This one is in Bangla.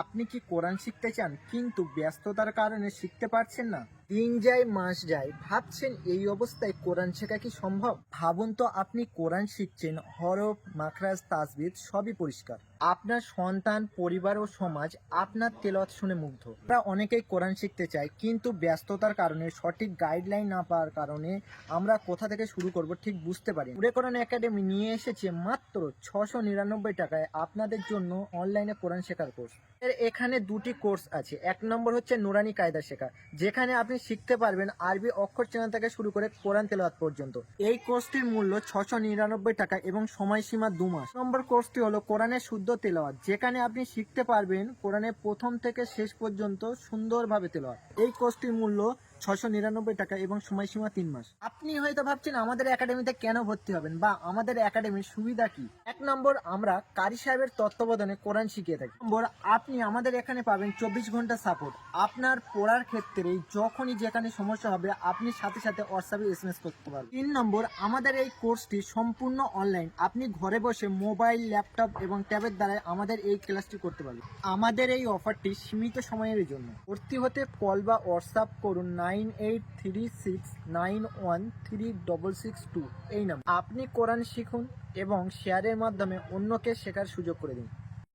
আপনি কি কোরআন শিখতে চান কিন্তু ব্যস্ততার কারণে শিখতে পারছেন না? দিন যায় মাস যায়, ভাবছেন এই অবস্থায় কোরআন শেখা কি সম্ভব? ভাবুন তো, আপনি কোরআন শিখছেন, হরফ মাখরাজ তাজবিদ সবই পরিষ্কার, আপনার সন্তান পরিবার ও সমাজ আপনার তেলাওয়াত শুনে মুগ্ধ। আমরা অনেকেই কোরআন শিখতে চাই কিন্তু ব্যস্ততার কারণে সঠিক গাইডলাইন না পাওয়ার কারণে আমরা কোথা থেকে শুরু করব ঠিক বুঝতে পারি। নূরে কোরআন একাডেমি নিয়ে এসেছে মাত্র 699 টাকায় আপনাদের জন্য অনলাইনে কোরআন শেখার কোর্স। এখানে দুটি কোর্স আছে। এক নম্বর হচ্ছে নুরানি কায়দা শেখা, যেখানে আপনি শিখতে পারবেন আরবি অক্ষর চেনা থেকে শুরু করে কোরআন তেলাওয়াত পর্যন্ত। এই কোর্সটির মূল্য 699 টাকা এবং সময়সীমা 2 মাস। নম্বর কোর্সটি হলো কোরআনের শুদ্ধ তেলাওয়াত, যেখানে আপনি শিখতে পারবেন কোরআনের প্রথম থেকে শেষ পর্যন্ত সুন্দরভাবে তেলাওয়াত। এই কোর্সটির মূল্য 699 টাকা এবং সময়সীমা 3 মাস। আপনি হয়তো ভাবছেন আমাদের একাডেমিতে কেন ভর্তি হবেন বা আমাদের একাডেমির সুবিধা কি। এক নম্বর, আমরা কারি সাহেবের তত্ত্বাবধানে কোরআন শিখিয়ে থাকি। নম্বর, আপনি আমাদের এখানে পাবেন 24 ঘন্টা সাপোর্ট। আপনার পড়ার ক্ষেত্রে যখনই যেখানে সমস্যা হবে আপনি সাথে সাথে হোয়াটসঅ্যাপে SMS করতে পারবেন। 3 নম্বর, আমাদের এই কোর্সটি সম্পূর্ণ অনলাইন। আপনি ঘরে বসে মোবাইল, ল্যাপটপ এবং ট্যাবের দ্বারা আমাদের এই ক্লাসটি করতে পারবেন। আমাদের এই অফারটি সীমিত সময়ের জন্য। ভর্তি হতে কল বা হোয়াটসঅ্যাপ করুন 9836913662 এই নাম্বার। আপনি কোরআন শিখুন এবং শেয়ারের মাধ্যমে অন্যকে শেখার সুযোগ করে দিন।